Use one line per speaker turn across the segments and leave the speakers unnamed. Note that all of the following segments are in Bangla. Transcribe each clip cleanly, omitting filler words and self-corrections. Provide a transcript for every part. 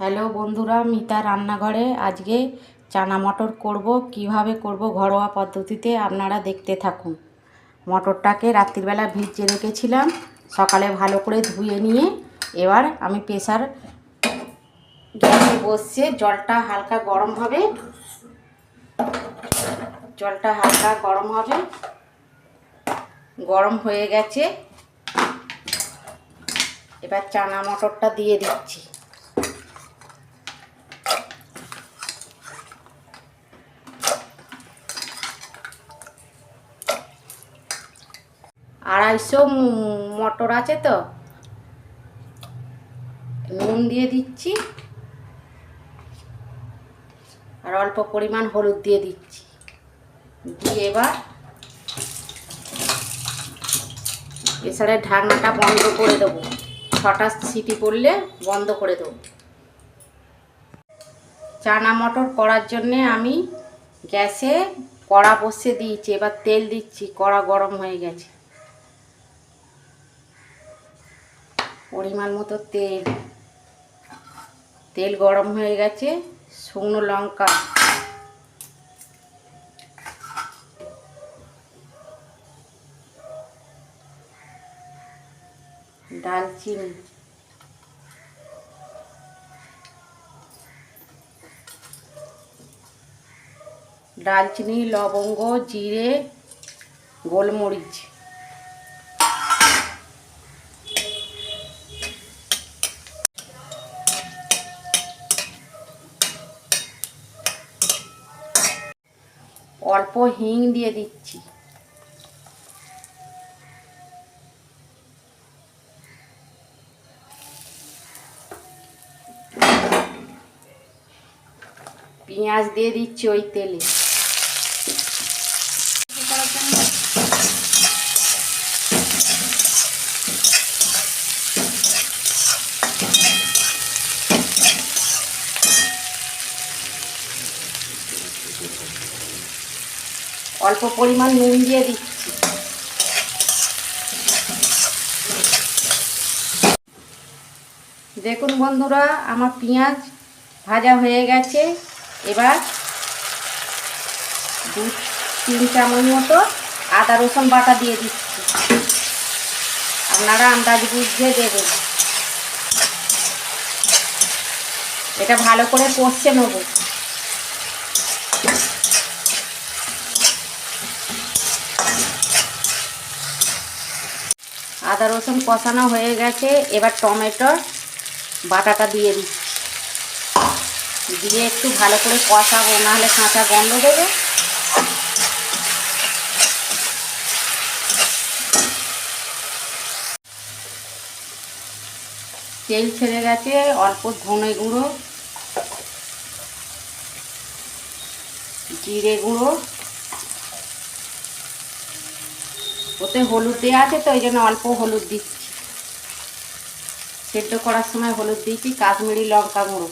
হ্যালো বন্ধুরা, মিতা রান্নাঘরে আজকে চানা মটর করব। কিভাবে করব ঘরোয়া পদ্ধতিতে আপনারা দেখতে থাকুন। মটরটাকে রাত্রিবেলা ভিজিয়ে রেখেছিলাম, সকালে ভালো করে ধুয়ে নিয়ে এবার আমি প্রেসার গ্যাসে বসিয়ে জলটা হালকা গরম হবে। গরম হয়ে গেছে। এবার চানা মটরটা দিয়ে দিচ্ছি। আড়াইশো মটর আছে তো, নুন দিয়ে দিচ্ছি আর অল্প পরিমাণ হলুদ দিয়ে দিচ্ছি। দিয়ে এবার প্রেসারের ঢাকনাটা বন্ধ করে দেবো। 6টা সিটি পড়লে বন্ধ করে দেবো। চানা মটর করার জন্যে আমি গ্যাসে কড়া বসিয়ে দিয়েছি। এবার তেল দিচ্ছি। কড়া গরম হয়ে গেছে। পরিমাণ মতো তেল গরম হয়ে গেছে। শুকনো লঙ্কা, দালচিনি, লবঙ্গ, জিরে, গোলমরিচ, অল্প হিং দিয়ে দিচ্ছি। পেঁয়াজ দিয়ে দিচ্ছি ওই তেলে। অল্প পরিমাণ নুন দিয়ে দিচ্ছি। দেখুন বন্ধুরা, আমার পেঁয়াজ ভাজা হয়ে গেছে। এবার 2-3 চামচ মতো আদা রসুন বাটা দিয়ে দিচ্ছি। আপনারা আন্দাজ বুঝে দেবেন। এটা ভালো করে কষে নেব। আদা রসুন কষানো হয়ে গেছে। এবার টমেটোর বাটাটা দিয়ে দিচ্ছি। দিয়ে একটু ভালো করে কষাবো, নাহলে কাঁচা গন্ধ দেবে। তেল ছেড়ে গেছে। অল্প ধনে গুঁড়ো, জিরে গুঁড়ো, ওতে হলুদ দেওয়া আছে তো ওই জন্য অল্প হলুদ দিচ্ছি। সেদ্ধ করার সময় হলুদ দিয়েছি। কাশ্মীরি লঙ্কা গুঁড়ো,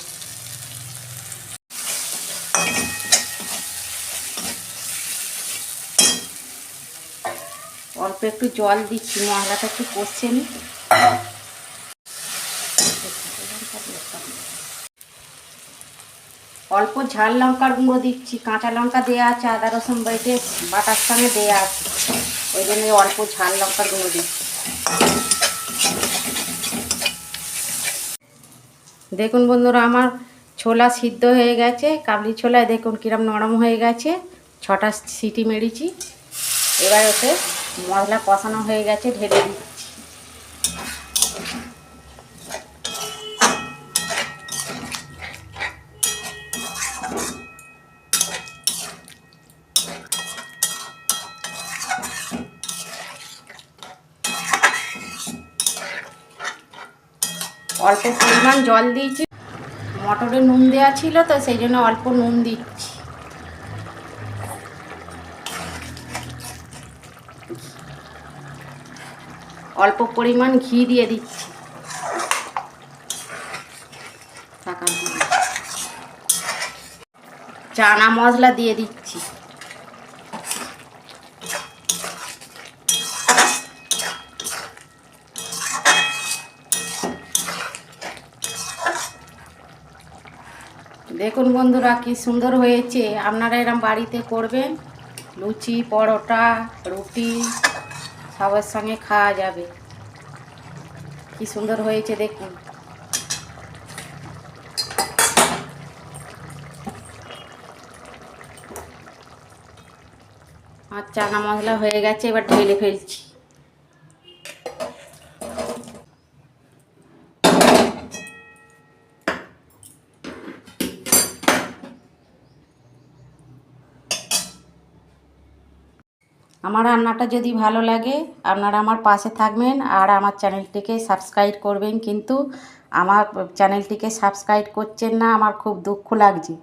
অল্প একটু জল দিচ্ছি। মশলাটা একটু কষছে নি। অল্প ঝাল লঙ্কার গুঁড়ো দিচ্ছি। কাঁচা লঙ্কা দেওয়া আছে, আদা রসুন বেটে বাটার সঙ্গে দেওয়া আছে, ওই জন্য অল্প ঝাল লঙ্কার গুঁড়ো দিচ্ছি। দেখুন বন্ধুরা, আমার ছোলা সিদ্ধ হয়ে গেছে। কাবলি ছোলায় দেখুন কিরম নরম হয়ে গেছে। 6টা সিটি মেরেছি। এবার ওতে মশলা কষানো হয়ে গেছে, ঢেলে দিচ্ছি। অল্প পরিমাণ জল দিয়েছি। মটরে নুন দেওয়া ছিল তো সেই জন্য অল্প নুন দিচ্ছি। অল্প পরিমাণ ঘি দিয়ে দিচ্ছি। চানা মশলা দিয়ে দিচ্ছি। দেখুন বন্ধুরা কি সুন্দর হয়েছে। আপনারা এরকম বাড়িতে করবেন, লুচি পরোটা রুটি সবার সঙ্গে খাওয়া যাবে। কি সুন্দর হয়েছে দেখুন। আর চানা মশলা হয়ে গেছে, এবার ঢেলে ফেলছি। আমার রান্নাটা যদি ভালো লাগে আপনারা আমার পাশে থাকবেন আর আমার চ্যানেলটিকে সাবস্ক্রাইব করবেন। কিন্তু আমার চ্যানেলটিকে সাবস্ক্রাইব করছেন না, আমার খুব দুঃখ লাগছে।